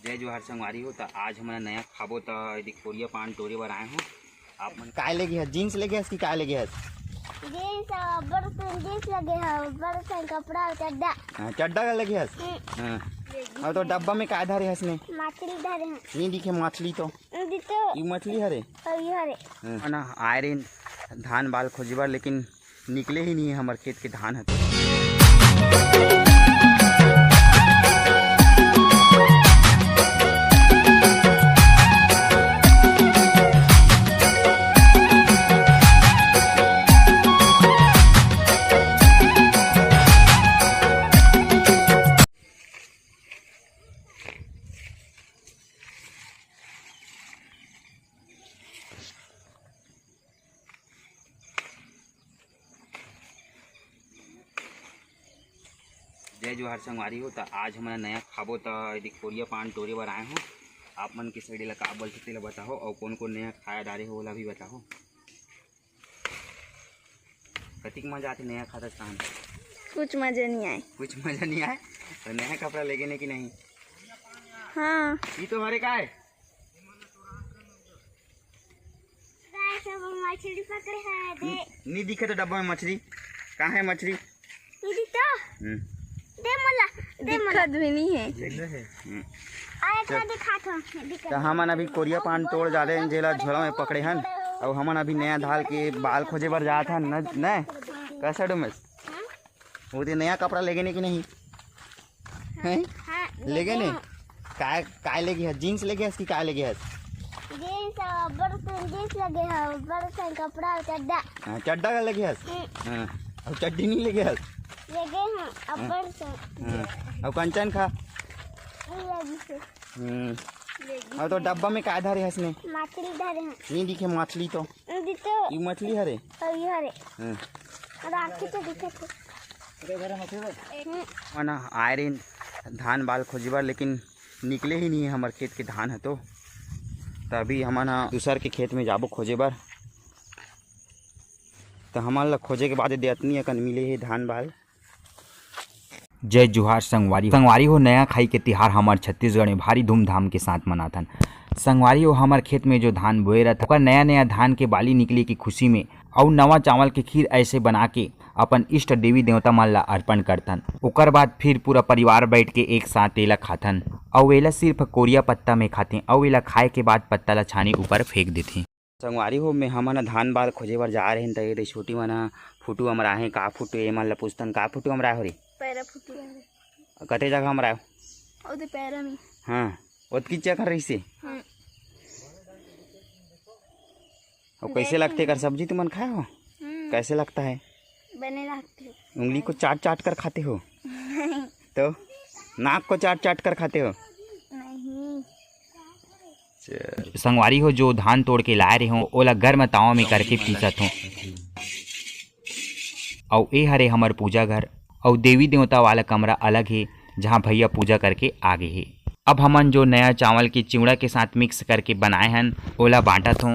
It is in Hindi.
जय जोहार संगवारी हो। तो आज हमारा नया खाबो तो यदि कोरिया पान टोरे बर आए हो। आप मन काय लेगे है? जीन्स लेगे है कि काय लेगे है? जीन्स जीन्स लगे है, बड़ा कपड़ा चड्डा। हां चड्डा का लेगे है। हां और तो डब्बा में काय धरे है इसने? मछली धरे हैं। नहीं दिखे मछली तो ये मछली हरे ये हरे ना आए रे धान बाल खोजबर, लेकिन निकले ही नहीं है हमारे खेत के धान है। जय जोहार संगवारी हो। तो आज हमारा नया खाबो तो यदि कोरिया पान टोरे बर आए हो। आप मन के साइड का बोलते तेला बताओ और कौन कौन नया खाया डाले हो ओला भी बताओ। कतिक मजा आती नया खाता कहाँ? कुछ मजा नहीं आए। कुछ मजा नहीं आए तो नया कपड़ा लेगे नहीं कि नहीं? हाँ ये तो हमारे का है मछली पकड़े हैं। नहीं दिखे तो डब्बा में मछली कहाँ है? मछली दे मोला दिक्कत भी नहीं है। आए का दिखात हो। तो हमन अभी कोरिया पान तोड़ जा रहे हैं जेला झोला में पकड़े हन और हमन अभी नया धाल के बाल खोजे बर जात हन न कैसा डोमेस वो दे नया कपड़ा लेगे नहीं कि नहीं हैं? लेगे नहीं काय काय लेगे है? जीन्स लेगे है कि काय लेगे है? जीन्स लगे है, बड़ा कपड़ा चड्डा। हां चड्डा का लेगे है। हां और चड्डी नहीं लेगे है लगे हैं अब्बर से। हां और कंचन खा और तो डब्बा में काय धरे है इसने? मछली धरे हैं। नहीं दिखे मछली तो ये मछली हरे ये हरे राखी तो दिखे ना आए रे धान बाल खोजबर, लेकिन निकले ही नहीं है हमारे खेत के धान है। तो अभी हमन दूसर के खेत में जाबो खोजे बर। तो हमारे खोजे के बाद देतनी अकन मिले है धान बाल। जय जोहार संगवारी हो। नया खाई के तिहार हमारे छत्तीसगढ़ में भारी धूमधाम के साथ मनाथन। संगवारी हो हमारे खेत में जो धान बोए रहा था नया धान के बाली निकले की खुशी में और नवा चावल के खीर ऐसे बना के अपन इष्ट देवी देवता मन ला अर्पण करथन। ओकर बाद फिर पूरा परिवार बैठ के एक साथ एला खाथन और एला सिर्फ कोरिया पत्ता में खाते और एला खाए के बाद पत्ता ला छानी ऊपर फेंक देथे। संगवारी हो में हमन धान बाल खोजे बर जा रहे हैं तो ये छोटी मन फुटू हमरा है का फुटू ए मन ला पूछतन का फुटू हमरा हो रे पैरा फुटू कते जगह हमरा ओदे पैरा में। हां ओतकी जगह रही से और कैसे लगते कर सब्जी तुमन खाए हो? कैसे लगता है? बने लगते। उंगली को चाट चाट कर खाते हो? नहीं। तो नाक को चाट चाट कर खाते हो? नहीं। संगवारी हो जो धान तोड़ के लाए रहे हो ओला गर्म तावा में करके पीसत हो और ए हरे हमर पूजा घर और देवी देवता वाला कमरा अलग है जहाँ भैया पूजा करके आगे है। अब हमन जो नया चावल की चिवड़ा के साथ मिक्स करके बनाए हन ओला बांटत हो